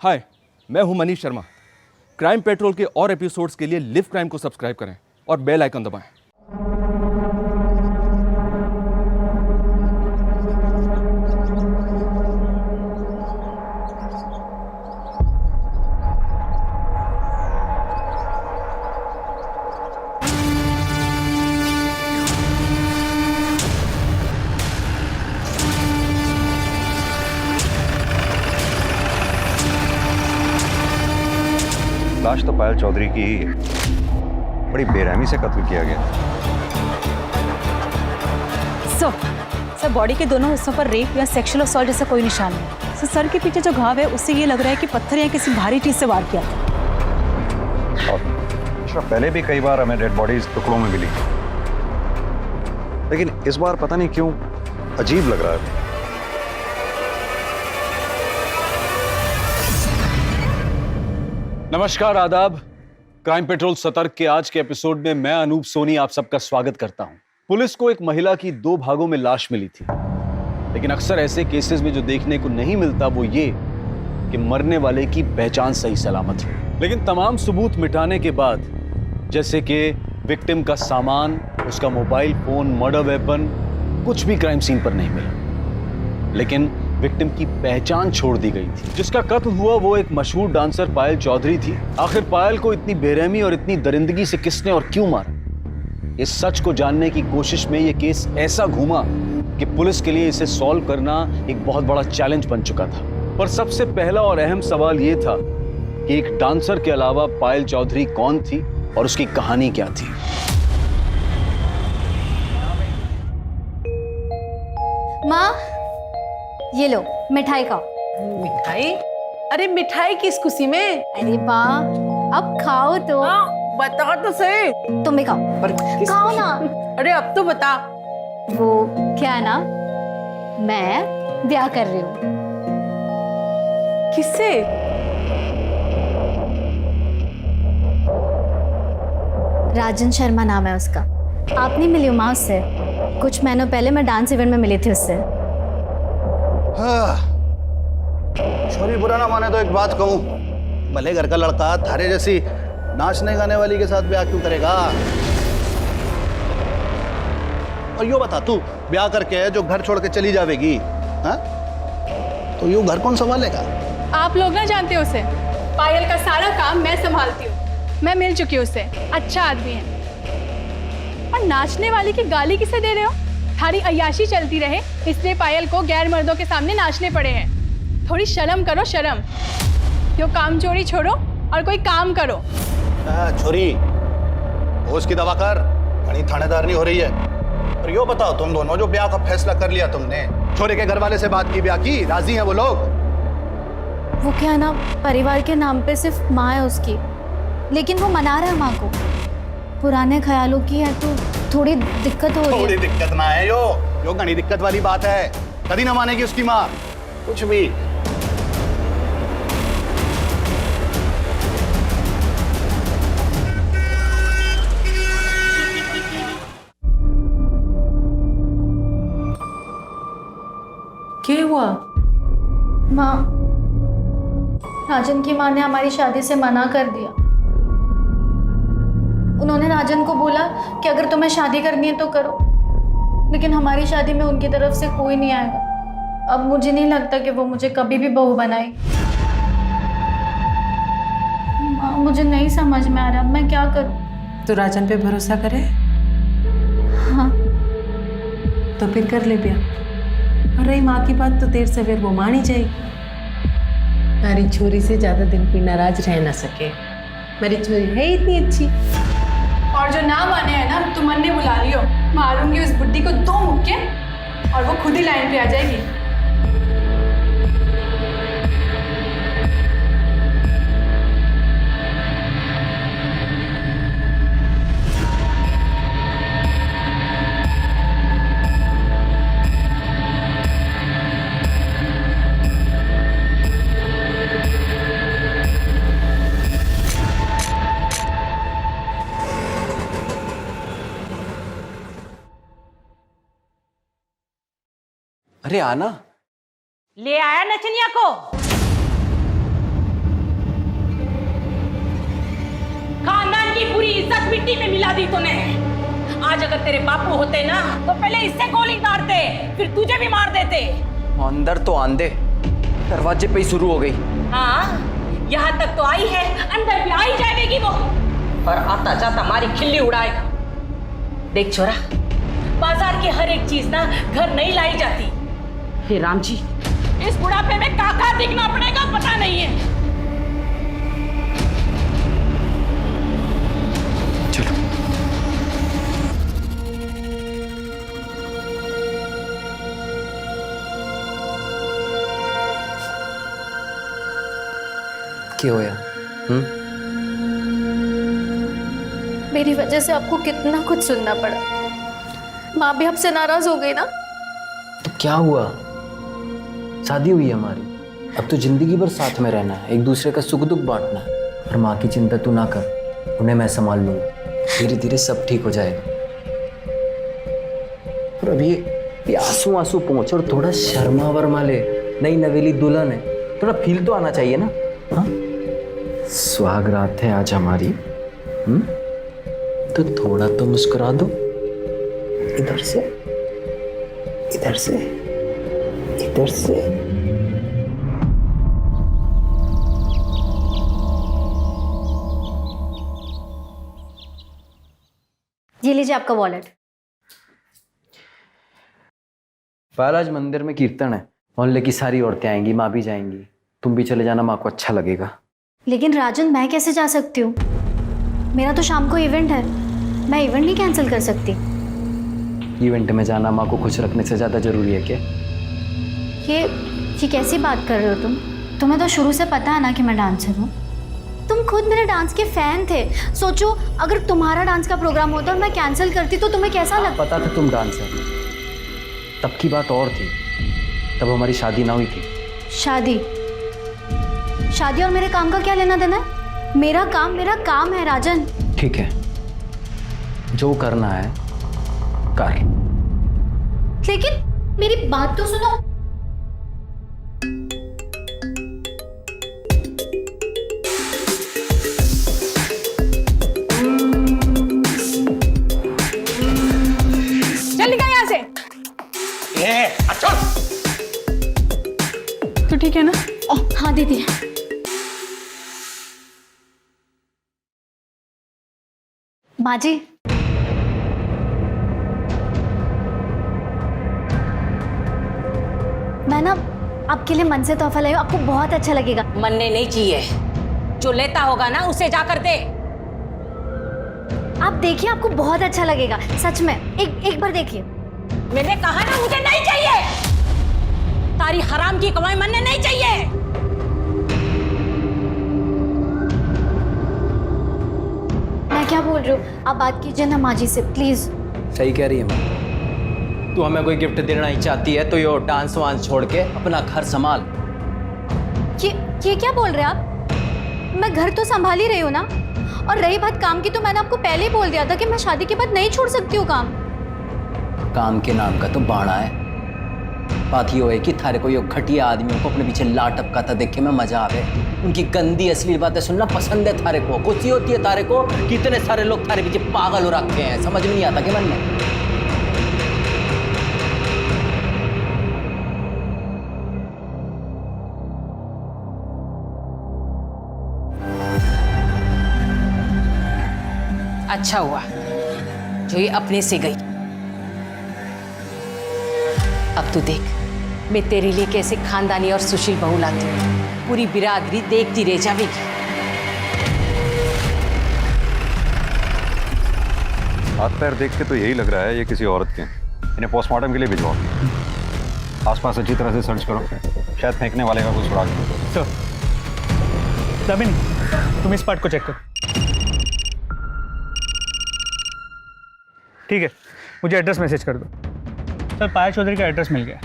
हाय, मैं हूं Manish Sharma. Crime petrol के और एपिसोड्स के लिए लिव क्राइम को सब्सक्राइब करें और बेल आइकन दबाएं। लाश तो पायल चौधरी की ही है। बड़ी बेरहमी से कत्ल किया गया। सर बॉडी के दोनों हिस्सों पर रेप या सेक्सुअल असॉल्ट जैसा कोई निशान नहीं। सर के पीछे जो घाव है उससे ये लग रहा है कि पत्थर या किसी भारी चीज से वार किया था। और पहले भी कई बार हमें डेड बॉडीज टुकड़ों में मिली, लेकिन इस बार पता नहीं क्यों अजीब लग रहा है। नमस्कार, आदाब। क्राइम पेट्रोल सतर्क के आज के एपिसोड में मैं अनूप सोनी आप सबका स्वागत करता हूं। पुलिस को एक महिला की 2 भागों में लाश मिली थी, लेकिन अक्सर ऐसे केसेस में जो देखने को नहीं मिलता वो ये कि मरने वाले की पहचान सही सलामत हो। लेकिन तमाम सबूत मिटाने के बाद, जैसे कि विक्टिम का सामान, उसका मोबाइल फोन, मर्डर वेपन, कुछ भी क्राइम सीन पर नहीं मिला। लेकिन विक्टिम की पहचान छोड़ दी गई थी। जिसका कत्ल हुआ वो एक मशहूर डांसर पायल चौधरी थी। आखिर पायल को इतनी बेरहमी और इतनी दरिंदगी से किसने और क्यों मारा, इस सच को जानने की कोशिश में ये केस ऐसा घूमा कि पुलिस के लिए इसे सॉल्व करना एक बहुत बड़ा चैलेंज बन चुका था। पर सबसे पहला और अहम सवाल ये था कि एक डांसर के अलावा पायल चौधरी कौन थी और उसकी कहानी क्या थी। माँ, ये लो मिठाई खाओ। मिठाई? अरे मिठाई किस खुशी में? अरे माँ, अब खाओ तो। बता तो सही। तुम भी खाओ। खाओ ना। अरे अब तो बता। वो क्या है ना, मैं ब्याह कर रही हूँ। किससे? राजन शर्मा नाम है उसका। आप नहीं मिली हो माँ उससे? कुछ महीनों पहले मैं डांस इवेंट में मिली थी उससे। छोरी बुरा ना माने तो एक बात कहूं, भले घर का लड़का थारे जैसी नाचने गाने वाली के साथ ब्याह क्यों करेगा? और यो बता, तू ब्याह करके जो घर छोड़ के चली जाएगी, हाँ? तो यो घर कौन संभालेगा? आप लोग ना जानते हो उसे। पायल का सारा काम मैं संभालती हूँ। मैं मिल चुकी हूँ उससे, अच्छा आदमी है। और नाचने वाली की गाली किसे दे रहे हो? थारी अय्याशी चलती रहे इसलिए पायल को गैर मर्दों के सामने नाचने पड़े हैं। थोड़ी शर्म करो, शर्म। यो काम चोरी छोड़ो और कोई काम करो। छोरी, होश की दवा कर, घनी थानेदार नहीं हो रही है। और यो बताओ, तुम दोनों जो ब्याह का फैसला कर लिया तुमने, छोरे के घर वाले से बात की, ब्याह की, राजी हैं वो लोग? वो क्या ना, परिवार के नाम पे सिर्फ माँ है उसकी, लेकिन वो मना रहा है माँ को। पुराने ख्यालों की है तो थोड़ी दिक्कत हो रही है। थोड़ी दिक्कत ना है यो घनी दिक्कत वाली बात है। कभी ना मानेगी उसकी माँ कुछ भी। क्या हुआ? माँ, राजन की माँ ने हमारी शादी से मना कर दिया। उन्होंने राजन को बोला कि अगर तुम्हें शादी करनी है तो करो, लेकिन हमारी शादी में उनकी तरफ से कोई नहीं आएगा। अब मुझे नहीं लगता कि वो मुझे कभी भी बहू बनाएगी। माँ, मुझे नहीं समझ में आ रहा, मैं क्या करूँ? तो राजन पे भरोसा करे? हाँ। तो फिर कर ले ब्याह। और रही माँ की बात, तो देर सवेर वो मान ही जाएगी। हमारी छोरी से ज्यादा दिन कोई नाराज रह ना सके। मेरी छोरी है इतनी अच्छी। और जो ना माने है ना, तो मन ने बुला लियो। मारूंगी उस बुड्ढी को 2 मुक्के और वो खुद ही लाइन पे आ जाएगी। अरे आना। ले आया नचनिया को। दी तूने। आज अगर तेरे बापू होते ना तो पहले इससे गोली मारते, फिर तुझे भी मार देते। अंदर तो आंदे, दरवाजे पे ही शुरू हो गई। हाँ, यहाँ तक तो आई है, अंदर भी आई जाएगी वो। पर आता जाता हमारी खिल्ली उड़ाएगा। देख छोरा, बाजार की हर एक चीज ना घर नहीं लाई जाती। हे राम जी, इस बुढ़ापे में काका दिखना पड़ेगा पता नहीं है। चलो क्या होया? मेरी वजह से आपको कितना कुछ सुनना पड़ा। माँ भी आपसे नाराज हो गई ना। तो क्या हुआ? शादी हुई है हमारी, अब तो जिंदगी भर साथ में रहना है, एक दूसरे का सुख दुख बांटना है। और माँ की चिंता तू ना कर, उन्हें मैं संभाल लूंगा, धीरे धीरे सब ठीक हो जाएगा। और अब ये आंसू आंसू पहुंच और थोड़ा शर्मा वर्मा ले, नई नवेली दुल्हन है, थोड़ा फील तो आना चाहिए ना। हाँ, सुहाग रात है आज हमारी, तो थोड़ा तो मुस्कुरा दो। इधर से, इधर से, इधर से। ये लीजिए आपका वॉलेट। पाल, आज मंदिर में कीर्तन है, मोहल्ले की सारी औरतें आएंगी, माँ भी जाएंगी, तुम भी चले जाना, माँ को अच्छा लगेगा। लेकिन राजन, मैं कैसे जा सकती हूँ? मेरा तो शाम को इवेंट है, मैं इवेंट नहीं कैंसिल कर सकती। इवेंट में जाना माँ को खुश रखने से ज्यादा जरूरी है क्या? ये कैसी बात कर रहे हो तुम? तुम्हें तो शुरू से पता है ना कि मैं डांसर हूँ। तुम खुद मेरे डांस के फैन थे। सोचो, अगर तुम्हारा डांस का प्रोग्राम होता और मैं कैंसिल करती तो तुम्हें कैसा लगता? पता था तुम डांसर, तब की बात और थी, तब हमारी शादी ना हुई थी। शादी और मेरे काम का क्या लेना देना है? मेरा काम है राजन। ठीक है, जो करना है कर। लेकिन मेरी बात तो सुनो। चल निकल यहाँ से। अच्छा तो ठीक है ना? हाँ दीदी। माँ जी, मैं ना आपके लिए मन से तोहफा लाई हूँ, आपको बहुत अच्छा लगेगा। मनने नहीं चाहिए, जो लेता होगा ना उसे जाकर दे। आप देखिए, आपको बहुत अच्छा लगेगा, सच में। एक बार देखिए। मैंने कहा ना मुझे नहीं चाहिए। तारी हराम की कमाई मनने नहीं चाहिए। मैं क्या बोल रही हूँ, आप बात कीजिए ना माँ जी से, प्लीज। सही कह रही है माँ, तू हमें कोई गिफ्ट देना ही चाहती है तो ये डांस वांस छोड़ के अपना घर संभाल। ये क्या बोल रहे हैं आप? मैं घर तो संभाल ही रही हूँ ना। और रही बात काम की, तो मैंने आपको पहले ही बोल दिया था कि मैं शादी के बाद नहीं छोड़ सकती हूँ काम के नाम का तो बाड़ा है। बात ये है कि थारे को ये घटिया आदमियों को अपने पीछे ला टपकाता देख के मैं मजा आवे, उनकी गंदी असली बातें सुनना पसंद है थारे को। खुशी होती है तारे को कि इतने सारे लोग थारे पीछे पागल हो रखे हैं, समझ में नहीं आता कि मन में। अच्छा हुआ जो ये अपने से गई। अब तू देख, मैं तेरे लिए कैसे खानदानी और सुशील बहू लाती हूँ, पूरी बिरादरी देखती रह जाएगी। हाथ पैर देख के तो यही लग रहा है ये किसी औरत के हैं। इन्हें पोस्टमार्टम के लिए भिजवाओ। आसपास अच्छी तरह से सर्च करो, शायद फेंकने वाले का कुछ सुराग हो। दामिनी, तुम इस पार्ट को चेक करो। ठीक है, मुझे एड्रेस मैसेज कर दो। सर, पायल चौधरी का एड्रेस मिल गया।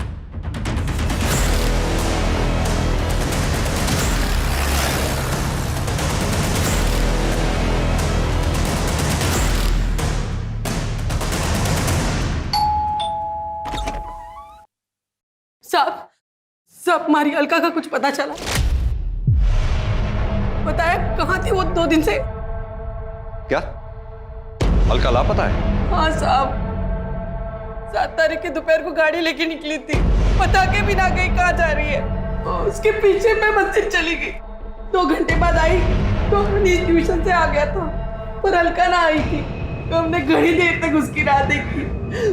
साहब, हमारी अलका का कुछ पता चला? बताया कहाँ थी वो 2 दिन से? क्या अलका लापता है? हाँ साहब, 7 तारीख की दोपहर को गाड़ी लेके निकली थी, बता के भी ना गई कहाँ जा रही है। उसके पीछे मैं मंदिर चली गई, 2 घंटे बाद आई तो मनीष ट्यूशन से आ गया था, पर अलका ना आई थी। तो हमने घड़ी देर तक उसकी राह देखी,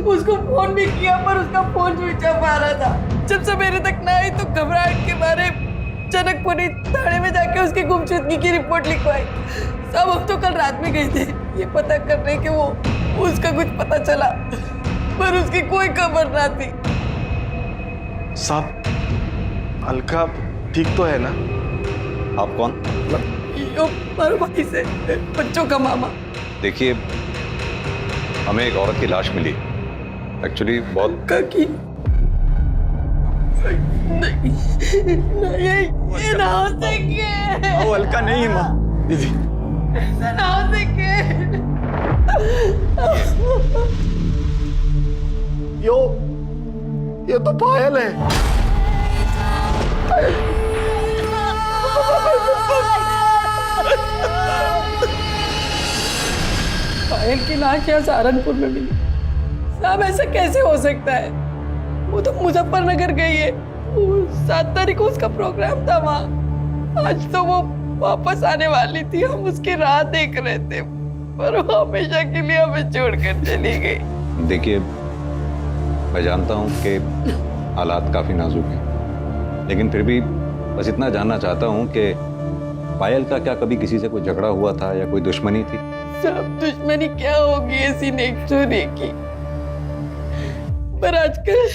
उसको फोन भी किया पर उसका फोन स्विच ऑफ आ रहा था। जब सवेरे तक ना आई तो घबराहट के मारे जनकपुरी थाने में जाके उसकी गुमशुदगी की रिपोर्ट लिखवाई। सब हम तो कल रात में गए थे ये पता करने कि वो उसका कुछ पता चला, पर उसकी कोई खबर ना थी। साहब, अलका ठीक तो है ना? आप कौन? यो मारो भाई से, बच्चों का मामा। देखिए, हमें एक औरत की लाश मिली, एक्चुअली बहुत काकी नहीं, ये ना हो सके। वो अलका नहीं है माँ। दीदी, ऐसा ना हो सके। ये तो पायल है। पायल की लाश यहाँ सहारनपुर में मिली। साहब ऐसा कैसे हो सकता है? वो तो मुजफ्फरनगर गई है, 7 तारीख को उसका प्रोग्राम था वहाँ। आज तो वो वापस आने वाली थी, हम उसकी राह देख रहे थे, पर वो हमेशा के लिए हमें छोड़कर चली गई। देखिए, मैं जानता हूँ कि हालात काफी नाजुक हैं, लेकिन फिर भी बस इतना जानना चाहता हूँ कि पायल का क्या कभी किसी से कोई झगड़ा हुआ था या कोई दुश्मनी थी? सब दुश्मनी क्या होगी ऐसी नेक चोरी की, पर आजकल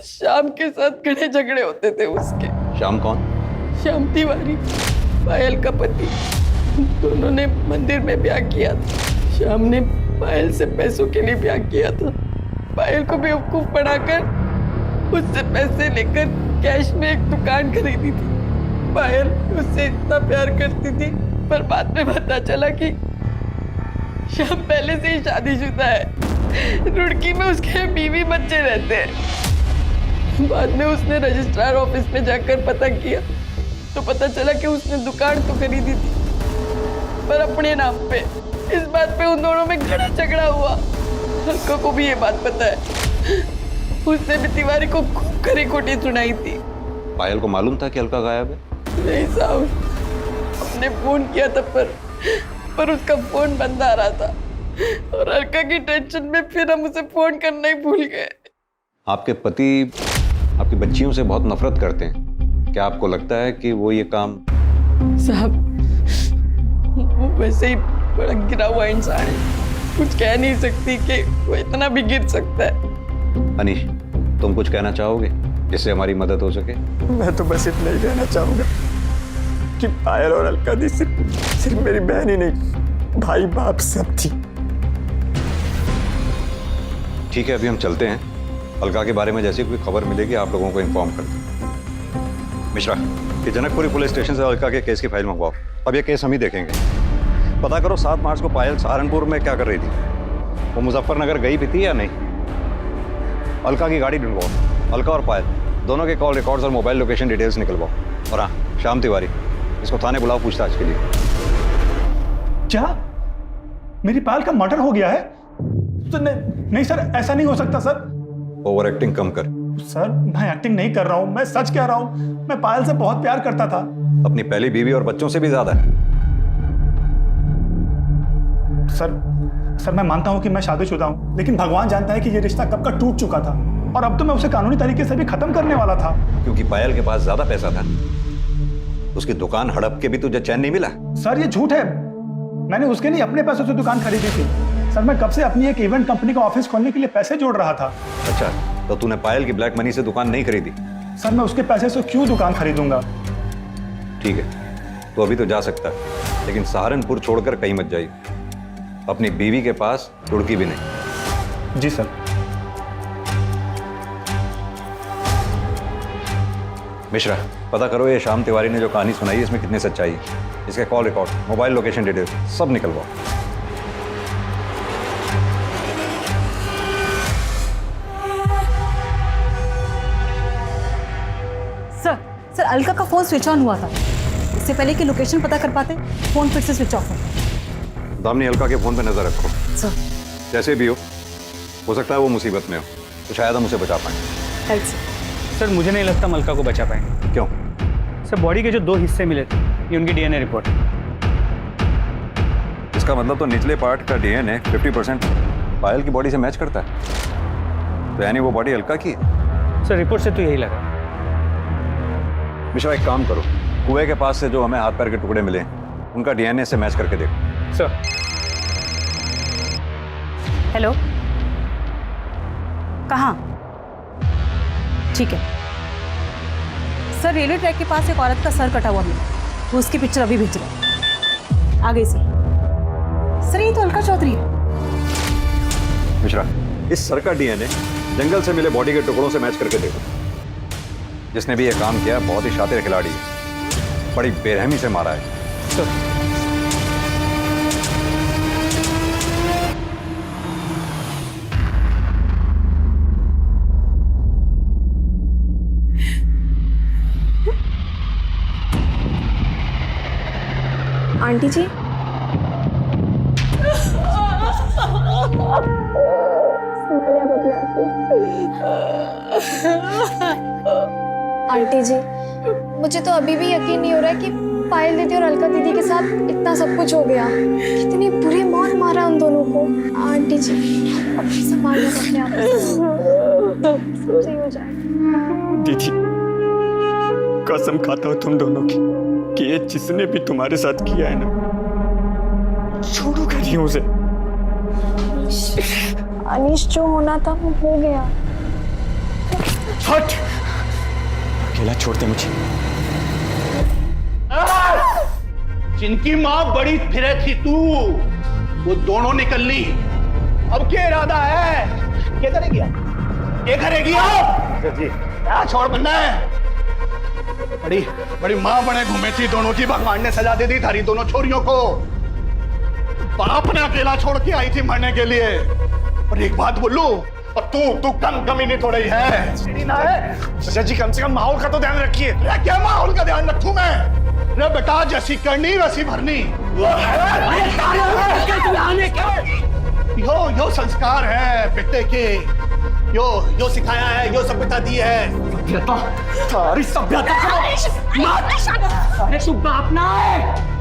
शाम के साथ घने झगड़े होते थे उसके। श्याम कौन? श्याम तिवारी, पायल का पति। दोनों ने मंदिर में ब्याह किया था। श्याम ने पायल से पैसों के लिए ब्याह किया था। पायल को बेवकूफ बनाकर उससे पैसे लेकर कैश में एक दुकान खरीदी थी। पायल उससे इतना प्यार करती थी, पर बाद में पता चला कि श्याम पहले से ही शादीशुदा है। रुड़की में उसके बीवी बच्चे रहते हैं। बाद में उसने रजिस्ट्रार ऑफिस में जाकर पता किया तो पता चला कि उसने दुकान तो खरीदी थी, पर अपने नाम पे। इस बात पे उन दोनों में घना झगड़ा हुआ। अलका को भी ये बात पता है। उसने भी तिवारी को खूब खरी खोटी सुनाई थी। पायल को मालूम था कि अलका गायब है? नहीं साहब, हमने फोन किया था पर उसका फोन बंद आ रहा था, और अलका की टेंशन में फिर हम उसे फोन करना ही भूल गए। आपके पति आपकी बच्चियों से बहुत नफरत करते हैं, क्या आपको लगता है कि वो ये काम? साहब, वो वैसे ही बड़ा गिरा हुआ इंसान है, कुछ कह नहीं सकती कि वो इतना भी गिर सकता है। अनीश, तुम कुछ कहना चाहोगे जिससे हमारी मदद हो सके? मैं तो बस इतना ही कहना चाहूंगा कि पायल और अलका दी सिर्फ मेरी बहन ही नहीं, भाई बाप सब थी। ठीक है, अभी हम चलते हैं। अलका के बारे में जैसे कोई खबर मिलेगी आप लोगों को इन्फॉर्म कर दें। मिश्रा, ये जनकपुरी पुलिस स्टेशन से अलका के केस की फाइल मंगवाओ। अब ये केस हम ही देखेंगे। पता करो 7 मार्च को पायल सहारनपुर में क्या कर रही थी, वो मुजफ्फरनगर गई भी थी या नहीं। अलका की गाड़ी ढूंढवाओ, अलका और पायल दोनों के कॉल रिकॉर्ड्स और मोबाइल लोकेशन डिटेल्स निकलवाओ। और हाँ, श्याम तिवारी, इसको थाने बुलाओ पूछताछ के लिए। क्या मेरी पायल का मर्डर हो गया है? तो नहीं सर, ऐसा नहीं हो सकता सर। ओवर एक्टिंग कम कर। सर, मैं एक्टिंग नहीं कर रहा हूँ, मैं सच कह रहा हूँ। मैं पायल से बहुत प्यार करता था। अपनी पहली बीवी और बच्चों से भी ज्यादा। सर मैं मानता हूँ कि मैं शादीशुदा हूँ, लेकिन भगवान जानता है कि ये रिश्ता कब का टूट चुका था, और अब तो मैं उसे कानूनी तरीके से भी खत्म करने वाला था। क्योंकि पायल के पास ज्यादा पैसा था। उसकी दुकान हड़प के भी तुझे चैन नहीं मिला। सर ये झूठ है, मैंने उसके लिए अपने पैसों से दुकान खरीदी थी। सर मैं कब से अपनी एक इवेंट कंपनी का ऑफिस खोलने के लिए पैसे जोड़ रहा था। अच्छा, तो तूने पायल की ब्लैक मनी से दुकान नहीं खरीदी? सर मैं उसके पैसे से क्यों दुकान खरीदूंगा। ठीक है, तो अभी तो जा सकता है, लेकिन सहारनपुर छोड़कर कहीं मत जाइए। अपनी बीवी के पास रुड़की भी नहीं। जी सर। मिश्रा, पता करो ये श्याम तिवारी ने जो कहानी सुनाई है इसमें कितनी सच्चाई है। इसके call record, mobile location detail सब निकलवाओ। सर अलका का फोन स्विच ऑन हुआ था। इससे पहले कि लोकेशन पता कर पाते, फोन फिर से स्विच ऑफ हो। दामिनी, अलका के फोन पे नजर रखो। सर जैसे भी हो सकता है वो मुसीबत में हो, तो शायद हम उसे बचा पाएं। Right sir. सर मुझे नहीं लगता हम अलका को बचा पाएंगे। क्यों? सर बॉडी के जो 2 हिस्से मिले थे, ये उनकी डीएनए रिपोर्ट है। इसका मतलब तो निचले पार्ट का डीएनए 50% पायल की बॉडी से मैच करता है, तो यानी वो बॉडी अलका की है। सर रिपोर्ट से तो यही लगा। मिश्रा, एक काम करो, कुएं के पास से जो हमें हाथ पैर के टुकड़े मिले उनका डीएनए से मैच करके देखो। सर हेलो, कहाँ? ठीक है सर, रेलवे ट्रैक के पास एक औरत का सर कटा हुआ मिला, वो उसकी पिक्चर अभी भेज रहे हैं। आ गई सर, ये तो अलका चौधरी है। मिश्रा, इस सर का डीएनए जंगल से मिले बॉडी के टुकड़ों से मैच करके देखो। जिसने भी ये काम किया बहुत ही शातिर खिलाड़ी है, बड़ी बेरहमी से मारा है। आंटी जी, आंटी जी, मुझे तो अभी भी यकीन नहीं हो रहा है कि पायल दीदी और अलका दीदी के साथ इतना सब कुछ हो गया। कितनी बुरी मौत मारा उन दोनों को। आंटी जी संभालिए अपने आप को, सब सही हो जाएगा। दीदी, कसम खाता हूँ तुम दोनों की कि ये जिसने भी तुम्हारे साथ किया है ना, छोड़ूंगा नहीं उसे। अनीश, जो होना था वो हो गया। हट, अकेला छोड़ दे मुझे। जिनकी माँ बड़ी फिरे थी तू, वो दोनों निकल ली। अब क्या इरादा है? क्या करेगी आप? क्या करेगी आप? जी क्या छोड़ बनना है? बड़ी बड़ी माँ बने घूमे थी दोनों की, भगवान ने सजा दे दी थारी दोनों छोरियों को। बाप ने अकेला छोड़ के आई थी मरने के लिए। और एक बात बोलूं, और तू कमी नहीं थोड़ी है ना है? सजा जी, कम से कम माहौल का तो ध्यान रखिए। क्या माहौल का ध्यान रखूं मैं? रे बेटा, जैसी करनी वैसी भरनी। यो संस्कार है बेटे के, यो सिखाया है, यो सभ्यता दी है। सारी सभ्यता अरे तू बाप ना है,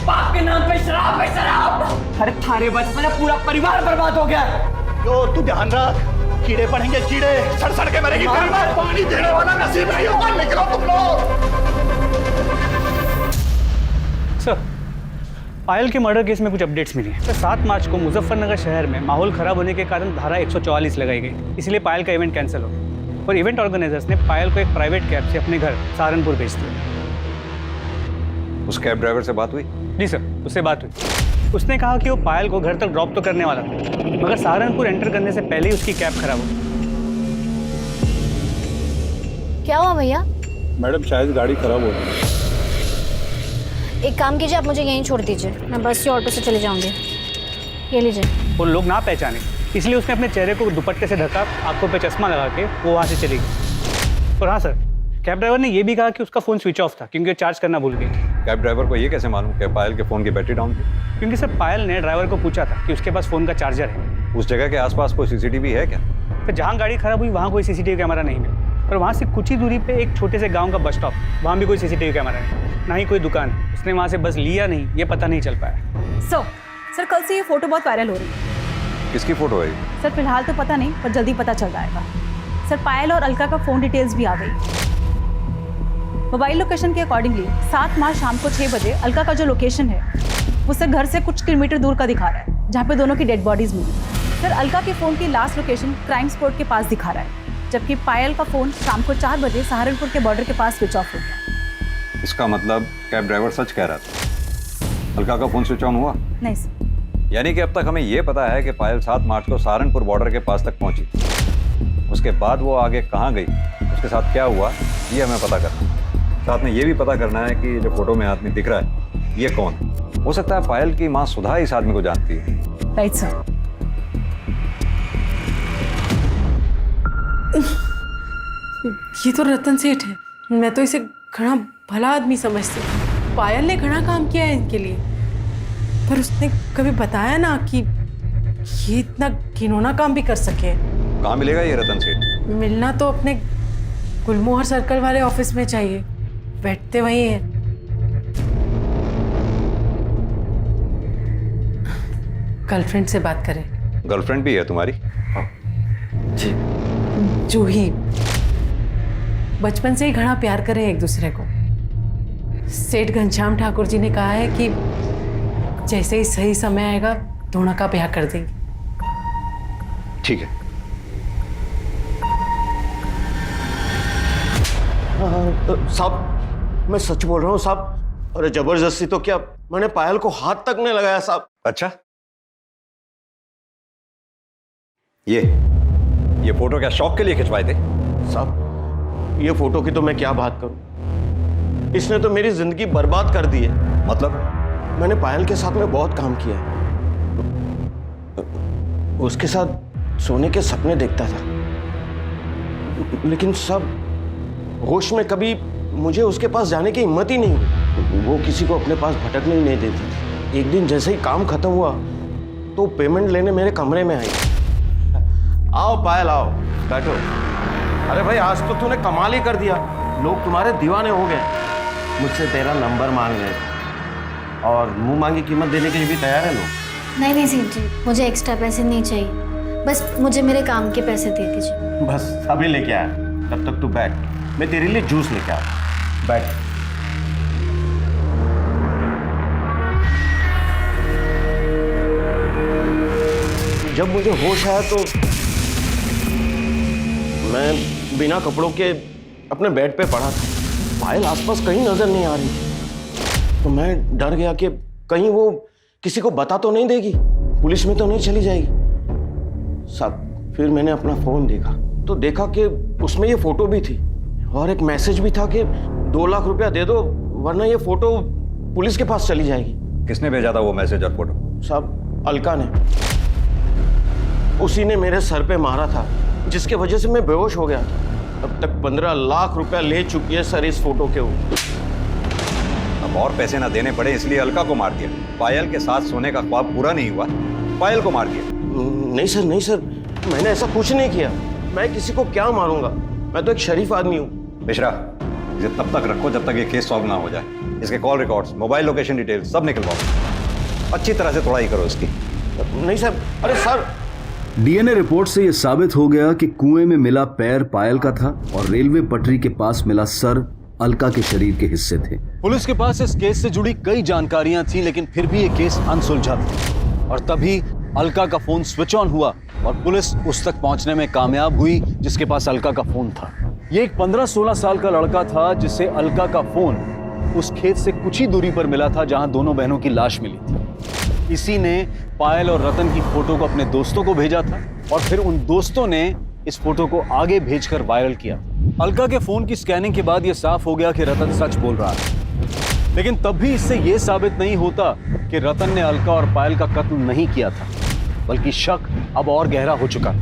बाप के नाम पे शराब है शराब। अरे थारे बचपन में पूरा परिवार बर्बाद हो गया। यो तू ध्यान रख, कीड़े पड़ेंगे कीड़े, सड़ के मरेगी। पानी देने वाला नसीब नहीं होगा। निकलो तुम लोग। सर, पायल के मर्डर केस में कुछ अपडेट्स मिली हैं। सर 7 मार्च को मुजफ्फरनगर शहर में माहौल खराब होने के कारण धारा 144 लगाई गई, इसलिए पायल का इवेंट कैंसिल हो गया और इवेंट ऑर्गेनाइजर्स ने पायल को एक प्राइवेट कैब से अपने घर सहारनपुर भेज दिया। उस कैब ड्राइवर से बात हुई? जी सर, उससे बात हुई। उसने कहा कि वो पायल को घर तक ड्रॉप तो करने वाला था, मगर सहारनपुर एंटर करने से पहले ही उसकी कैब खराब हो गई। क्या हुआ भैया? मैडम शायद गाड़ी खराब हो गई। एक काम कीजिए, आप मुझे यहीं छोड़ दीजिए, मैं बस या ऑटो से चले जाऊंगी। ये लीजिए। वो लोग ना पहचाने, इसलिए उसने अपने चेहरे को दुपट्टे से ढका, आंखों पे चश्मा लगा के वो वहाँ से चली गई। और हाँ सर, कैब ड्राइवर ने ये भी कहा कि उसका फ़ोन स्विच ऑफ था क्योंकि वो चार्ज करना भूल गई थी। कैब ड्राइवर को ये कैसे मालूम कि पायल के फ़ोन की बैटरी डाउन थी? क्योंकि सर पायल ने ड्राइवर को पूछा था कि उसके पास फ़ोन का चार्जर है। उस जगह के आसपास कोई सीसीटीवी है क्या? तो जहाँ गाड़ी खराब हुई वहाँ कोई सीसीटीवी कैमरा नहीं मिला, और वहाँ से कुछ ही दूरी पे एक छोटे से गांव का बस स्टॉप, वहाँ भी कोई सीसीटीवी कैमरा नहीं, ना ही कोई दुकान। उसने वहाँ से बस लिया नहीं, ये पता नहीं चल पाया। सर कल से ये फोटो बहुत वायरल हो रही है। किसकी फोटो है? सर फिलहाल तो पता नहीं, पर जल्दी पता चल जाएगा। सर पायल और अलका का फ़ोन डिटेल्स भी आ गई। मोबाइल लोकेशन के अकॉर्डिंगली 7 मार्च शाम को 6 बजे अलका का जो लोकेशन है वो सर घर से कुछ किलोमीटर दूर का दिखा रहा है, जहाँ पे दोनों की डेड बॉडीज मिली। सर अलका के फ़ोन की लास्ट लोकेशन क्राइम स्पॉट के पास दिखा रहा है, जबकि पायल का फ़ोन शाम को 4 बजे सहारनपुर के बॉर्डर के पास स्विच ऑफ हो गया। इसका मतलब कैब ड्राइवर सच कह रहा था, अलका का फ़ोन स्विच ऑन हुआ? नहीं सर। यानी कि अब तक हमें यह पता है कि पायल 7 मार्च को सहारनपुर बॉर्डर के पास तक पहुंची। उसके बाद वो आगे कहाँ गई, उसके साथ क्या हुआ, ये हमें पता करना है। साथ में ये भी पता करना है कि जो फोटो में आदमी दिख रहा है ये कौन है। हो सकता है पायल की माँ सुधा इस आदमी को जानती है। Right sir. ये तो रतन सेठ है, मैं तो इसे घना भला आदमी समझती हूँ। पायल ने घना काम किया है इनके लिए। पर उसने कभी बताया ना कि ये इतना घिनौना काम भी कर सके। कहाँ मिलेगा ये रतन सेठ? मिलना तो अपने गुलमोहर सर्कल वाले ऑफिस में चाहिए, बैठते वही हैं। गर्लफ्रेंड से बात करें। गर्लफ्रेंड भी है तुम्हारी? जी। जूही, बचपन से ही घना प्यार करें एक दूसरे को। सेठ घनश्याम ठाकुर जी ने कहा है कि जैसे ही सही समय आएगा दोनों का ब्याह कर देंगे। ठीक है। साहब मैं सच बोल रहा हूँ साहब। अरे जबरदस्ती तो क्या, मैंने पायल को हाथ तक नहीं लगाया साहब। अच्छा, ये फोटो क्या शौक के लिए खिंचवाए थे? साहब ये फोटो की तो मैं क्या बात करूं, इसने तो मेरी जिंदगी बर्बाद कर दी है। मतलब? मैंने पायल के साथ में बहुत काम किया है, उसके साथ सोने के सपने देखता था, लेकिन सब होश में कभी मुझे उसके पास जाने की हिम्मत ही नहीं हुई। वो किसी को अपने पास भटकने ही नहीं देती थी। एक दिन जैसे ही काम खत्म हुआ तो पेमेंट लेने मेरे कमरे में आई। आओ पायल आओ, बैठो। अरे भाई आज तो तूने कमाल ही कर दिया, लोग तुम्हारे दीवाने हो गए। मुझसे तेरा नंबर मांग रहे और मुंह मांगी कीमत देने के लिए भी तैयार है लोग। नहीं नहीं सेठ जी, मुझे एक्स्ट्रा पैसे नहीं चाहिए, बस मुझे मेरे काम के पैसे दे दीजिए। बस अभी लेके आया, तब तक तू बैठ, मैं तेरे लिए जूस लेके आया। बैठ। जब मुझे होश आया तो मैं बिना कपड़ों के अपने बेड पे पड़ा था। पायल आसपास कहीं नजर नहीं आ रही थी, तो मैं डर गया कि कहीं वो किसी को बता तो नहीं देगी, पुलिस में तो नहीं चली जाएगी। साहब फिर मैंने अपना फोन देखा तो देखा कि उसमें ये फोटो भी थी और एक मैसेज भी था कि 2 लाख रुपया दे दो वरना ये फोटो पुलिस के पास चली जाएगी। किसने भेजा था वो मैसेज और फोटो? साहब अलका ने, उसी ने मेरे सर पे मारा था जिसके वजह से मैं बेहोश हो गया था। अब तक 15 लाख रुपया ले चुकी है सर इस फोटो के ऊपर। अब और पैसे ना देने पड़े इसलिए अलका को मार दिया। पायल के साथ सोने का ख्वाब पूरा नहीं हुआ, पायल को मार दिया। नहीं सर, नहीं सर, मैंने ऐसा कुछ नहीं किया। मैं किसी को क्या मारूंगा, मैं तो एक शरीफ आदमी हूँ। मिश्रा, इसे तब तक रखो जब तक ये केस सॉल्व ना हो जाए। इसके call records, mobile location detail सब निकलवाओ, अच्छी तरह से तोड़ाई करो इसकी। नहीं सर, अरे सर। डीएनए रिपोर्ट से यह साबित हो गया कि कुएं में मिला पैर पायल का था और रेलवे पटरी के पास मिला सर अलका के शरीर के हिस्से थे। पुलिस के पास इस केस से जुड़ी कई जानकारियां थी, लेकिन फिर भी यह केस अनसुलझा था। और तभी अलका का फोन स्विच ऑन हुआ और पुलिस उस तक पहुंचने में कामयाब हुई जिसके पास अलका का फोन था। ये एक 15-16 साल का लड़का था जिसे अलका का फोन उस खेत से कुछ ही दूरी पर मिला था जहां दोनों बहनों की लाश मिली थी। इसी ने पायल और रतन की फोटो को अपने दोस्तों को भेजा था और फिर उन दोस्तों ने इस फोटो को आगे भेजकर वायरल किया। अलका के फोन की स्कैनिंग के बाद यह साफ हो गया कि रतन सच बोल रहा है, लेकिन तब भी इससे यह साबित नहीं होता कि रतन ने अलका और पायल का कत्ल नहीं किया था, बल्कि शक अब और गहरा हो चुका।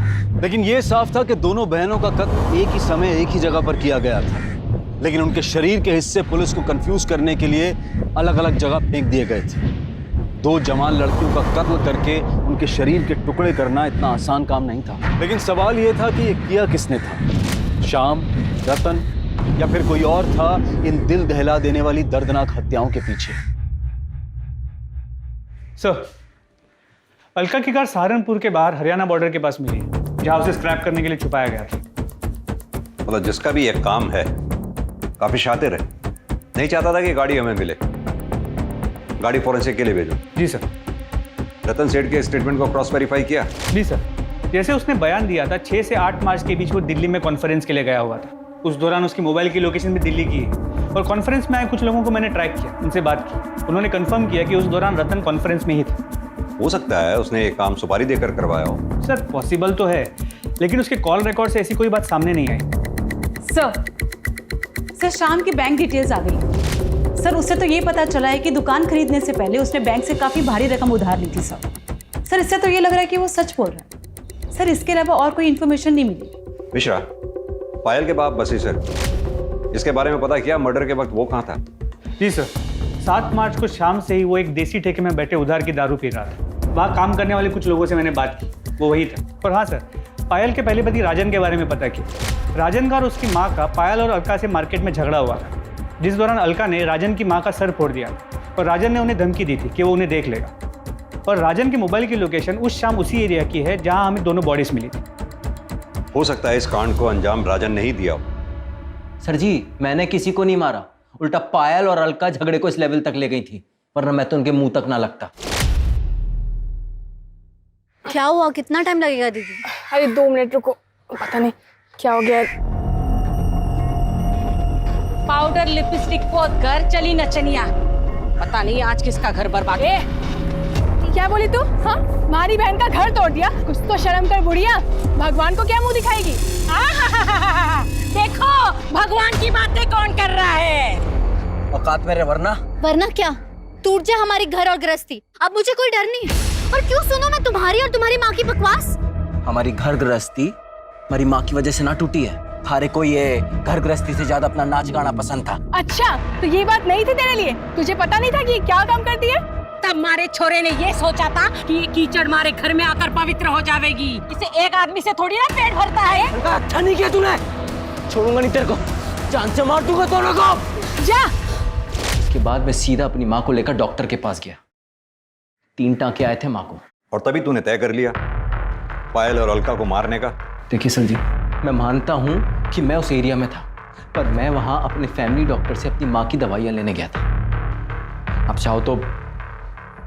लेकिन यह साफ था कि दोनों बहनों का कत्ल एक ही समय एक ही जगह पर किया गया था, लेकिन उनके शरीर के हिस्से पुलिस को कंफ्यूज करने के लिए अलग अलग जगह फेंक दिए गए थे। 2 जवान लड़कियों का कत्ल करके उनके शरीर के टुकड़े करना इतना आसान काम नहीं था। लेकिन सवाल यह था कि ये किया किसने था? श्याम, रतन या फिर कोई और था इन दिल दहला देने वाली दर्दनाक हत्याओं के पीछे? सर, अलका की कार सहारनपुर के बाहर हरियाणा बॉर्डर के पास मिली, जहां उसे स्क्रैप करने के लिए छुपाया गया था। मतलब जिसका भी एक काम है, काफी शातिर है, नहीं चाहता था कि गाड़ी हमें मिले, गाड़ी फॉरेंसिक के लिए भेजो। जी सर। रतन सेठ के स्टेटमेंट को क्रॉस वेरीफाई किया? जी सर। जैसे उसने बयान दिया था 6 से 8 मार्च के बीच वो दिल्ली में कॉन्फ्रेंस के लिए गया हुआ था। उस दौरान उसकी मोबाइल की लोकेशन भी दिल्ली की है और कॉन्फ्रेंस में आए कुछ लोगों को मैंने ट्रैक किया, उनसे बात की, उन्होंने कंफर्म किया कि उस दौरान रतन कॉन्फ्रेंस में ही था। हो सकता है उसने ये काम सुपारी देकर करवाया हो। सर पॉसिबल तो है, लेकिन उसके कॉल रिकॉर्ड से ऐसी कोई बात सामने नहीं आई। सर शाम की बैंक डिटेल्स आ गई। सर उससे तो ये पता चला है कि दुकान खरीदने से पहले उसने बैंक से काफ़ी भारी रकम उधार ली थी। सर इससे तो ये लग रहा है कि वो सच बोल रहा है। सर इसके अलावा और कोई इन्फॉर्मेशन नहीं मिली। मिश्रा, पायल के बाप बसी सर, इसके बारे में पता किया? मर्डर के वक्त वो कहाँ था? जी सर, 7 मार्च को शाम से ही वो एक देसी ठेके में बैठे उधार की दारू पी रहा था। वहाँ काम करने वाले कुछ लोगों से मैंने बात की, वो वही था। और हाँ सर, पायल के पहले पति राजन के बारे में पता किया। राजन का और उसकी माँ का पायल और अलका से मार्केट में झगड़ा हुआ था, जिस दौरान अलका ने राजन की माँ का सर फोड़ दिया और राजन ने उन्हें धमकी दी थी कि वो उन्हें देख लेगा। और राजन की मोबाइल की लोकेशन उस शाम उसी एरिया की है जहाँ हमें दोनों बॉडीज मिली थी। हो सकता है इस कांड को अंजाम राजन ने ही दिया हो। सर जी, मैंने किसी को नहीं मारा, उल्टा पायल और अलका झगड़े को इस लेवल तक ले गई थी, वरना मैं तो उनके मुंह तक ना लगता। क्या हुआ? कितना टाइम लगेगा दीदी? अरे 2 मिनट रुको, पता नहीं क्या हो गया। पाउडर लिपस्टिक पोत कर चली नचनिया, पता नहीं आज किसका घर बर्बाद। क्या बोली तू? हाँ, हमारी बहन का घर तोड़ दिया। कुछ तो शर्म कर बुढ़िया, भगवान को क्या मुंह दिखाएगी? देखो भगवान की बातें कौन कर रहा है। औकात मेरे वरना क्या? टूट जाए हमारी घर और गृहस्थी, अब मुझे कोई डर नहीं है। और क्यों सुनो मैं तुम्हारी और तुम्हारी माँ की बकवास? हमारी घर गृहस्थी हमारी माँ की वजह से ना टूटी है। थारे को ये घर गृहस्थी से ज्यादा अपना नाच गाना पसंद था। अच्छा, तो ये बात नहीं थी तेरे लिए? तुझे पता नहीं था कि ये क्या काम करती है? तब मारे छोरे ने ये सोचा था कि ये कीचड़ मारे घर में आकर पवित्र हो जाएगी। इसे एक आदमी से थोड़ी ना पेट भरता है। अच्छा नहीं किया तूने, छोड़ूंगा नहीं तेरे को, जान से मार दूंगा दोनों को। जा। इसके बाद मैं सीधा अपनी माँ को लेकर डॉक्टर के पास गया। 3 टांके आए थे माँ को। और तभी तूने तय कर लिया पायल और अलका को मारने का? देखिए सर जी, मैं मानता हूँ कि मैं उस एरिया में था, पर मैं वहाँ अपने फैमिली डॉक्टर से अपनी माँ की दवाइयाँ लेने गया था। आप चाहो तो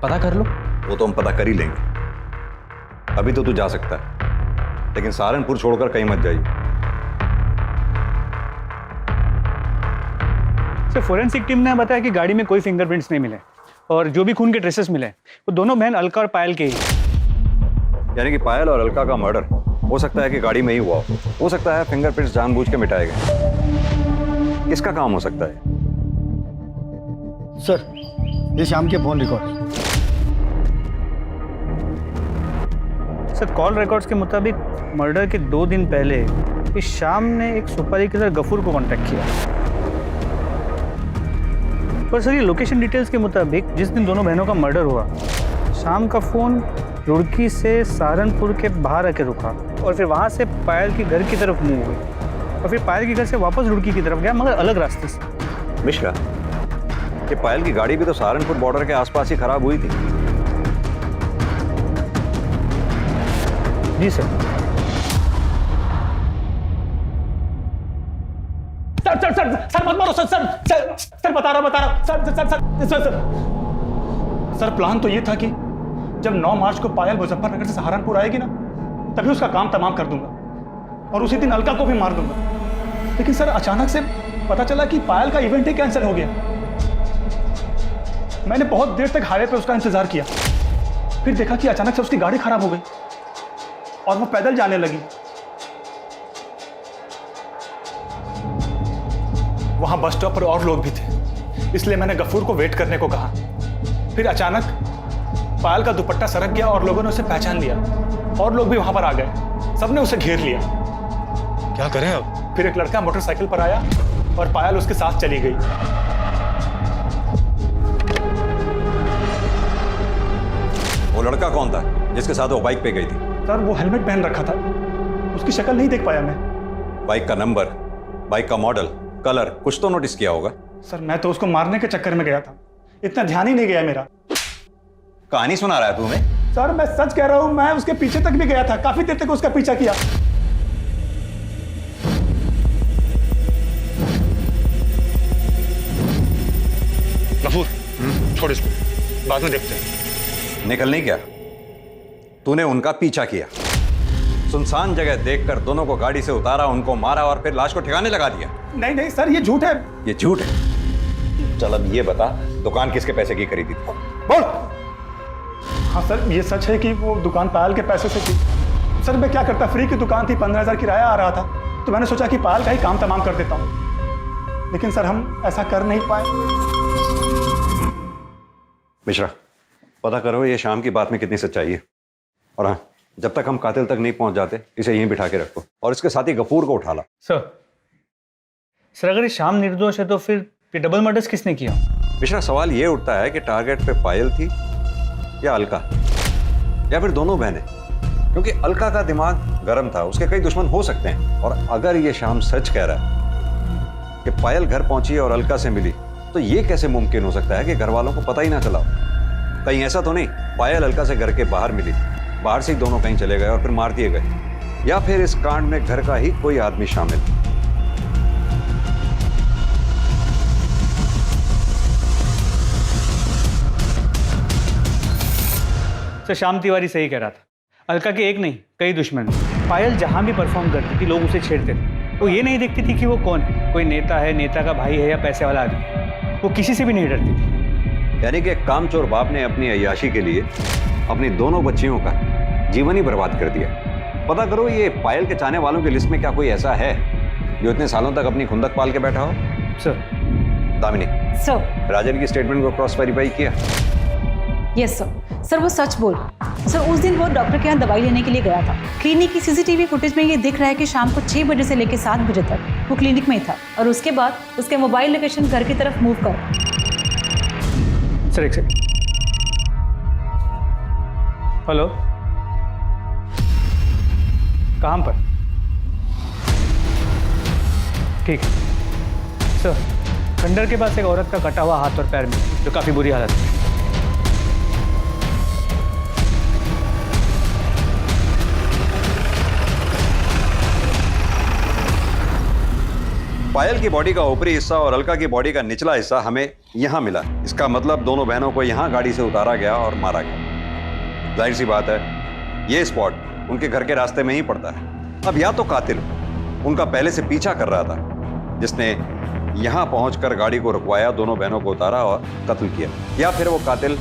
पता कर लो। वो तो हम पता कर ही लेंगे। अभी तो तू जा सकता है, लेकिन सहारनपुर छोड़कर कहीं मत जाइए। सर, फोरेंसिक टीम ने बताया कि गाड़ी में कोई फिंगरप्रिंट्स नहीं मिले और जो भी खून के ट्रेसेस मिले वो दोनों बहन अलका और पायल के ही। यानी कि पायल और अलका का मर्डर हो सकता है कि गाड़ी में ही हुआ हो सकता है फिंगरप्रिंट्स जानबूझ के मिटाए गए। किसका काम हो सकता है? सर, ये शाम के phone record. Sir, call records के मुताबिक मर्डर के 2 दिन पहले इस शाम ने एक सुपारी के साथ गफूर को कांटेक्ट किया। पर सर, ये लोकेशन डिटेल्स के मुताबिक जिस दिन दोनों बहनों का मर्डर हुआ, शाम का फोन रुड़की से सहारनपुर के बाहर आके रुका और फिर वहाँ से पायल के घर की तरफ मूव हुई और फिर पायल के घर से वापस रुड़की की तरफ गया, मगर अलग रास्ते से। मिश्रा, ये पायल की गाड़ी भी तो सहारनपुर बॉर्डर के आसपास ही खराब हुई थी। जी sir. Sir sir sir sir मत मारो सर सर सर सर बता रहा sir sir sir sir sir sir plan तो ये था कि जब 9 मार्च को पायल मुजफ्फरनगर से सहारनपुर आएगी ना, तभी उसका काम तमाम कर दूंगा और उसी दिन अलका को भी मार दूंगा। लेकिन सर अचानक से पता चला कि पायल का इवेंट ही कैंसिल हो गया। मैंने बहुत देर तक हाईवे पे उसका इंतजार किया, फिर देखा कि अचानक से उसकी गाड़ी खराब हो गई और वो पैदल जाने लगी। वहां बस स्टॉप पर और लोग भी थे, इसलिए मैंने गफूर को वेट करने को कहा। फिर अचानक पायल का दुपट्टा सरक गया और लोगों ने उसे पहचान लिया और लोग भी वहां पर आ गए। सबने उसे घेर लिया। क्या करें अब? फिर एक लड़का मोटरसाइकिल पर आया और पायल उसके साथ चली गई। वो लड़का कौन था जिसके साथ वो बाइक पे गई थी? सर, वो हेलमेट पहन रखा था, उसकी शक्ल नहीं देख पाया मैं। बाइक का नंबर, बाइक का मॉडल, कलर कुछ तो नोटिस किया होगा? सर, मैं तो उसको मारने के चक्कर में गया था, इतना ध्यान ही नहीं गया मेरा। कहानी सुना रहा है तुम्हें? सर, मैं सच कह रहा हूं, मैं उसके पीछे तक भी गया था, काफी देर तक उसका पीछा किया। गफूर, छोड़ इसको, बाद में देखते हैं। निकल नहीं गया, तूने उनका पीछा किया, सुनसान जगह देखकर दोनों को गाड़ी से उतारा, उनको मारा और फिर लाश को ठिकाने लगा दिया। नहीं नहीं सर, ये झूठ है। ये झूठ है? चल अब ये बता, दुकान किसके पैसे की खरीदी थी? बोल। हाँ सर, ये सच है कि वो दुकान पायल के पैसे से थी। सर, मैं क्या करता, फ्री की दुकान थी, 15,000 किराया आ रहा था, तो मैंने सोचा कि पायल का ही काम तमाम कर देता हूँ। लेकिन सर, हम ऐसा कर नहीं पाए। मिश्रा, पता करो ये शाम की बात में कितनी सच्चाई है। और हाँ, जब तक हम कातिल तक नहीं पहुंच जाते, इसे यहीं बिठा के रखो और इसके साथ ही गफूर को उठा ला। सर, अगर ये शाम निर्दोष है तो फिर डबल मर्डर्स किसने किया? मिश्रा, सवाल ये उठता है कि टारगेट पे पायल थी या अलका, या फिर दोनों बहनें, क्योंकि अलका का दिमाग गर्म था, उसके कई दुश्मन हो सकते हैं। और अगर ये शाम सच कह रहा है कि पायल घर पहुंची और अलका से मिली, तो ये कैसे मुमकिन हो सकता है कि घर वालों को पता ही ना चला? कहीं ऐसा तो नहीं पायल अलका से घर के बाहर मिली, बाहर से ही दोनों कहीं चले गए और फिर मार दिए गए, या फिर इस कांड में घर का ही कोई आदमी शामिल? सर श्याम तिवारी सही कह रहा था, अलका के एक नहीं कई दुश्मन। पायल जहां भी परफॉर्म करती थी लोग उसे छेड़ते थे। वो ये नहीं देखती थी कि वो कौन है, कोई नेता है, नेता का भाई है या पैसे वाला आदमी, वो किसी से भी नहीं डरती थी। यानी कि कामचोर बाप ने अपनी अय्याशी के लिए अपनी दोनों बच्चियों का जीवन ही बर्बाद कर दिया। पता करो ये पायल के चाहने वालों की लिस्ट में क्या कोई ऐसा है जो इतने सालों तक अपनी खुंदक पाल के बैठा हो? सर। दामिनी सर। राजन की स्टेटमेंट को क्रॉस वेरीफाई किया? Yes sir. सर वो सच बोल। सर उस दिन वो डॉक्टर के यहाँ दवाई लेने के लिए गया था। क्लिनिक की सीसीटीवी फुटेज में ये दिख रहा है कि शाम को 6 बजे से लेकर 7 बजे तक वो क्लिनिक में ही था और उसके बाद उसके मोबाइल लोकेशन घर की तरफ मूव कर। सर एक सेकंड। हेलो, कहाँ पर? ठीक है सर। खंडर के पास एक औरत का कटा हुआ हाथ और पैर में, जो काफी बुरी हालत है। पायल की बॉडी का ऊपरी हिस्सा और अलका की बॉडी का निचला हिस्सा हमें यहाँ मिला। इसका मतलब दोनों बहनों को यहाँ गाड़ी से उतारा गया और मारा गया। जाहिर सी बात है ये स्पॉट उनके घर के रास्ते में ही पड़ता है। अब या तो कातिल उनका पहले से पीछा कर रहा था, जिसने यहाँ पहुंचकर गाड़ी को रुकवाया, दोनों बहनों को उतारा और कत्ल किया, या फिर वो कातिल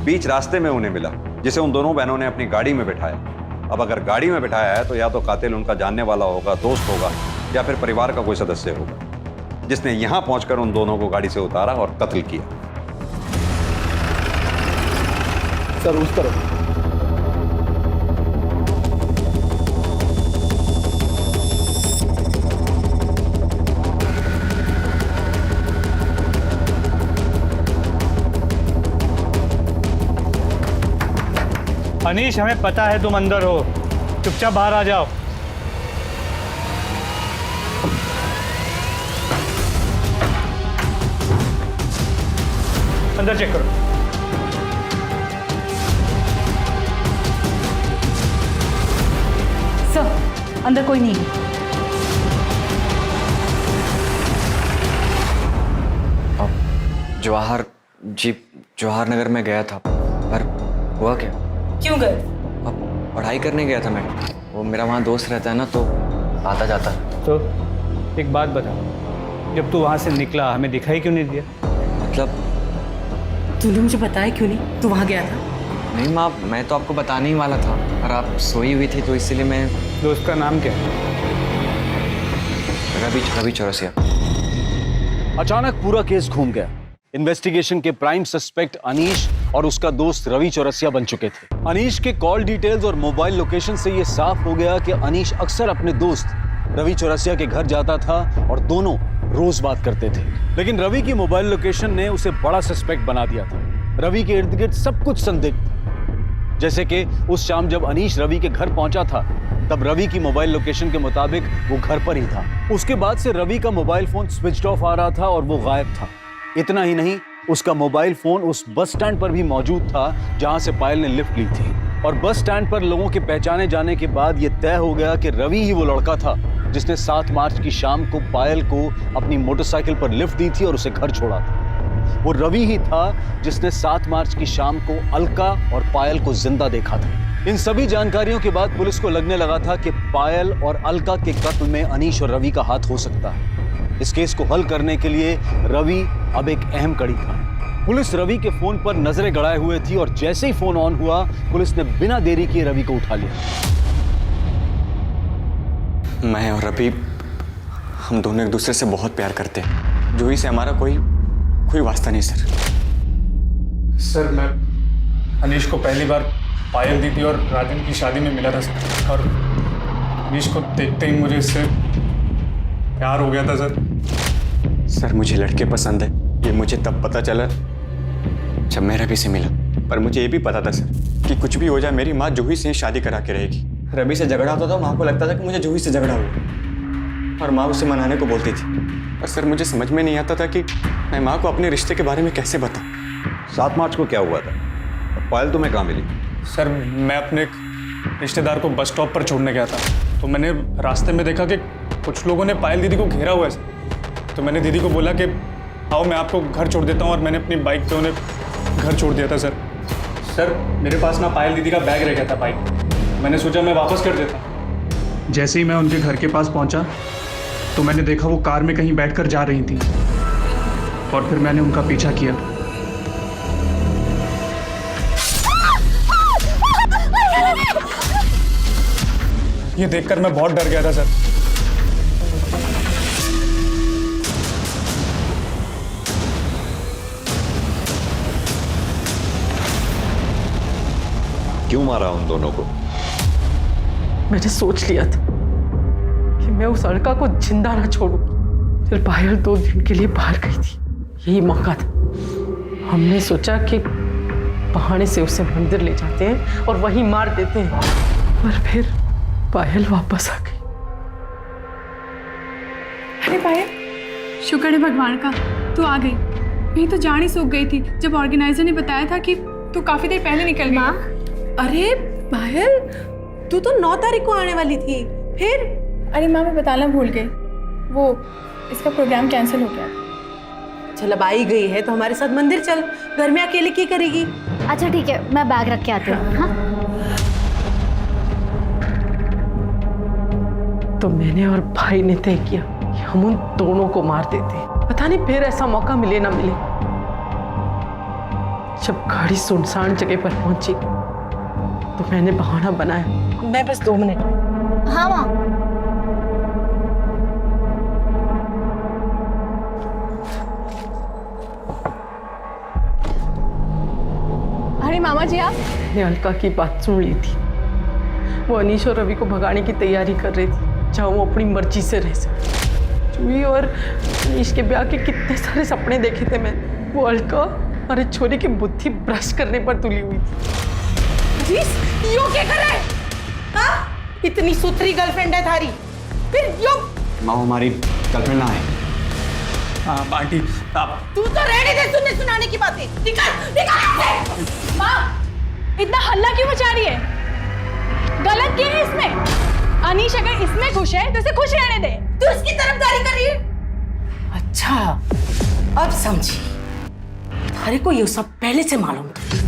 बीच रास्ते में उन्हें मिला, जिसे उन दोनों बहनों ने अपनी गाड़ी में बिठाया। अब अगर गाड़ी में बिठाया है तो या तो कातिल उनका जानने वाला होगा, दोस्त होगा, या फिर परिवार का कोई सदस्य होगा, जिसने यहां पहुंचकर उन दोनों को गाड़ी से उतारा और कत्ल किया। सर उस तरफ। अनीश, हमें पता है तुम अंदर हो, चुपचाप बाहर आ जाओ। अंदर चेक करो। सर अंदर कोई नहीं है। जवाहर नगर में गया था, पर हुआ क्या? क्यों गए? अब पढ़ाई करने गया था मैं, वो मेरा वहाँ दोस्त रहता है ना, तो आता जाता। तो एक बात बता, जब तू वहाँ से निकला हमें दिखाई क्यों नहीं दिया? मतलब तूने मुझे बताया क्यों नहीं? तू वहाँ गया था? नहीं माँ, मैं तो आपको बताने ही वाला था, पर आप सोई हुई थी तो इसलिए मैं। दोस्त का नाम क्या है? रवि चौरसिया। अचानक पूरा केस घूम गया। इन्वेस्टिगेशन के प्राइम सस्पेक्ट अनीश और उसका दोस्त रवि चौरसिया बन चुके थे। अनीश के कॉल डिटेल्स और मोबाइल लोकेशन से यह साफ हो गया कि अनीश अक्सर अपने दोस्त रवि चौरसिया के घर जाता था और दोनों रोज बात करते थे। लेकिन रवि की मोबाइल लोकेशन ने उसे बड़ा सस्पेक्ट बना दिया था। रवि के इर्द गिर्द सब कुछ संदिग्ध, जैसे कि उस शाम जब अनीश रवि के घर पहुंचा था तब रवि की मोबाइल लोकेशन के मुताबिक वो घर पर ही था। उसके बाद से रवि का मोबाइल फोन स्विच ऑफ आ रहा था और वो गायब था। इतना ही नहीं, उसका मोबाइल फोन उस बस स्टैंड पर भी मौजूद था जहां से पायल ने लिफ्ट ली थी। और बस स्टैंड पर लोगों के पहचाने जाने के बाद यह तय हो गया कि रवि ही वो लड़का था जिसने 7 मार्च की शाम को पायल को अपनी मोटरसाइकिल पर लिफ्ट दी थी और उसे घर छोड़ा था। वो रवि ही था जिसने 7 मार्च की शाम को अलका और पायल को जिंदा देखा था। इन सभी जानकारियों के बाद पुलिस को लगने लगा था कि पायल और अलका के कत्ल में अनीश और रवि का हाथ हो सकता है। इस केस को हल करने के लिए रवि अब एक अहम कड़ी था। पुलिस रवि के फोन पर नजरें गड़ाए हुए थी और जैसे ही फोन ऑन हुआ पुलिस ने बिना देरी किए रवि को उठा लिया। मैं और रवि, हम दोनों एक दूसरे से बहुत प्यार करते हैं। जूही से हमारा कोई वास्ता नहीं सर। सर मैं अनीश को पहली बार पायल दीदी और राजन की शादी में मिला था सर, और अनीश को देखते ही मुझे इससे प्यार हो गया था सर। सर मुझे लड़के पसंद है, ये मुझे तब पता चला जब मैं रवि से मिला। पर मुझे ये भी पता था सर कि कुछ भी हो जाए मेरी माँ जूही से शादी करा के रहेगी। रवि से झगड़ा होता था, माँ को लगता था कि मुझे जूही से झगड़ा हुआ और माँ उसे मनाने को बोलती थी। और सर मुझे समझ में नहीं आता था कि मैं माँ को अपने रिश्ते के बारे में कैसे बताऊँ। 7 मार्च को क्या हुआ था? और पायल तुम्हें कहाँ मिली? सर मैं अपने एक रिश्तेदार को बस स्टॉप पर छोड़ने गया था, तो मैंने रास्ते में देखा कि कुछ लोगों ने पायल दीदी को घेरा हुआ है सर। तो मैंने दीदी को बोला कि आओ मैं आपको घर छोड़ देता हूँ, और मैंने अपनी बाइक पे उन्हें घर छोड़ दिया था सर। सर मेरे पास ना पायल दीदी का बैग रह गया था बाइक, मैंने सोचा मैं वापस कर देता। जैसे ही मैं उनके घर के पास पहुँचा तो मैंने देखा वो कार में कहीं बैठकर जा रही थी, और फिर मैंने उनका पीछा किया। ये देखकर मैं बहुत डर गया था सर। क्यों मारा उन दोनों को? मैंने सोच लिया था कि मैं उस लड़का को जिंदा ना छोड़ूं। फिर पायल 2 दिन के लिए बाहर गई थी, यही मौका था। हमने सोचा कि बहाने से उसे मंदिर ले जाते हैं और वहीं मार देते हैं, पर फिर पायल वापस आ गई। अरे पायल, शुक्र है भगवान का तू आ गई। नहीं तो जान ही सूख गई थी जब ऑर्गेनाइजर ने बताया था कि तू काफी देर पहले निकल गई। माँ, अरे पायल तू तो 9 तारीख को आने वाली थी, फिर? अरे माँ मैं बताना भूल गई, वो इसका प्रोग्राम कैंसिल हो गया। चल अब आई गई है तो हमारे साथ मंदिर चल, घर में अकेले क्या करेगी? अच्छा ठीक है, मैं बैग रख के आती हूँ। हाँ? तो मैंने और भाई ने तय किया कि हम उन दोनों को मार देते हैं। पता नहीं फिर ऐसा मौका मिले ना मिले। जब गाड़ी सुनसान जगह पर पहुंची तो मैंने बहाना बनाया, मैं बस 2 मिनट। हाँ माँ। अरे मामा जी आप? मैंने अलका की बात सुन ली थी। वो अनीश और रवि को भगाने की तैयारी कर रही थी, चाहे वो अपनी मर्जी से रह सके। जूही और अनीश के ब्याह के कितने सारे सपने देखे थे मैं। वो अलका और एक छोरी की बुद्धि भ्रष्ट करने पर तुली हुई थी। यो क्या कर रहा है? हाँ? इतनी सुथरी गर्लफ्रेंड है थारी, फिर यो? माँ हमारी गर्लफ्रेंड ना है। हाँ आंटी आप तू तो रहने दे सुनने सुनाने की बातें। निकल निकल। माँ इतना हल्ला क्यों मचा रही है? गलत क्या है इसमें? अनीश अगर इसमें खुश है तो इसे खुश रहने दे। तू इसकी तरफदारी कर रही है? अच्छा अब समझी। थारे को ये सब पहले से मालूम था।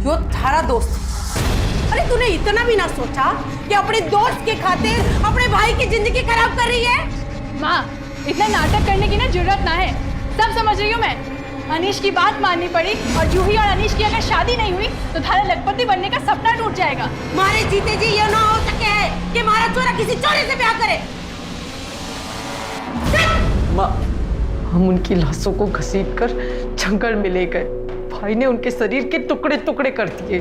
यो थारा दोस्त। अरे तूने इतना भी ना सोचा कि अपने दोस्त के खातिर अपने भाई की जिंदगी खराब कर रही है? माँ इतना नाटक करने की ना जरूरत ना है, सब समझ रही हूँ मैं। अनीश की बात माननी पड़ी और जूही और अनीश की अगर शादी नहीं हुई तो थारा लखपति बनने का सपना टूट जाएगा। मारे जीते जी ये ना हो सके है कि मारा चोरा किसी चोरे से ब्याह करे। माँ, हम उनकी लाशों को घसीटकर जंगल में ले गए। भाई ने उनके शरीर के टुकड़े टुकड़े कर दिए।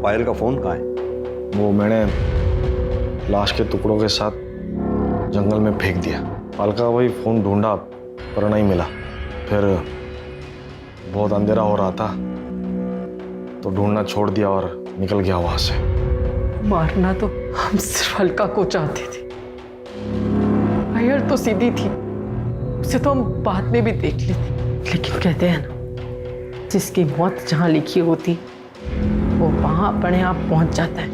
पायल का फोन कहाँ है? वो मैंने लाश के टुकड़ों के साथ जंगल में फेंक दिया। अलका वही फोन ढूंढा पर नहीं मिला। फिर बहुत अंधेरा हो रहा था तो ढूंढना छोड़ दिया और निकल गया वहां से। मारना तो हम सिर्फ अलका को चाहते थे। पायल तो सीधी थी, उसे तो हम बाद में भी देख लेते। लेकिन कहते हैं ना, जिसकी मौत जहां लिखी होती वो वहां अपने आप पहुंच जाता है।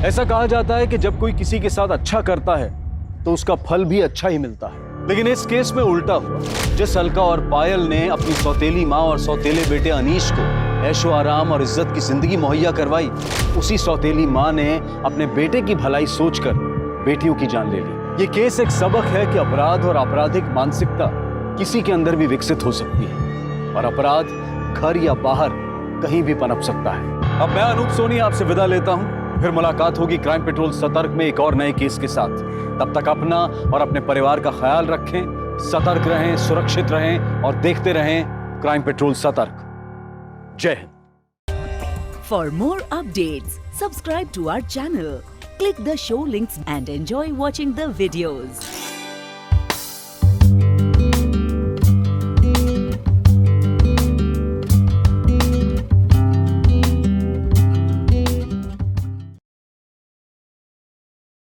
ऐसा कहा जाता है कि जब कोई किसी के साथ अच्छा करता है तो उसका फल भी अच्छा ही मिलता है। लेकिन इस केस में उल्टा हुआ। जिस अलका और पायल ने अपनी सौतेली माँ और सौतेले बेटे अनीश को ऐशो आराम और इज्जत की जिंदगी मुहैया करवाई, उसी सौतेली माँ ने अपने बेटे की भलाई सोचकर बेटियों की जान ले ली। ये केस एक सबक है कि अपराध और आपराधिक मानसिकता किसी के अंदर भी विकसित हो सकती है और अपराध घर या बाहर कहीं भी पनप सकता है। अब मैं अनूप सोनी आपसे विदा लेता हूं। फिर मुलाकात होगी क्राइम पेट्रोल सतर्क में एक और नए केस के साथ। तब तक अपना और अपने परिवार का ख्याल रखें, सतर्क रहें, सुरक्षित रहें और देखते रहें क्राइम पेट्रोल सतर्क। Jai Hind. For more updates subscribe to our channel, click the show links and enjoy watching the videos.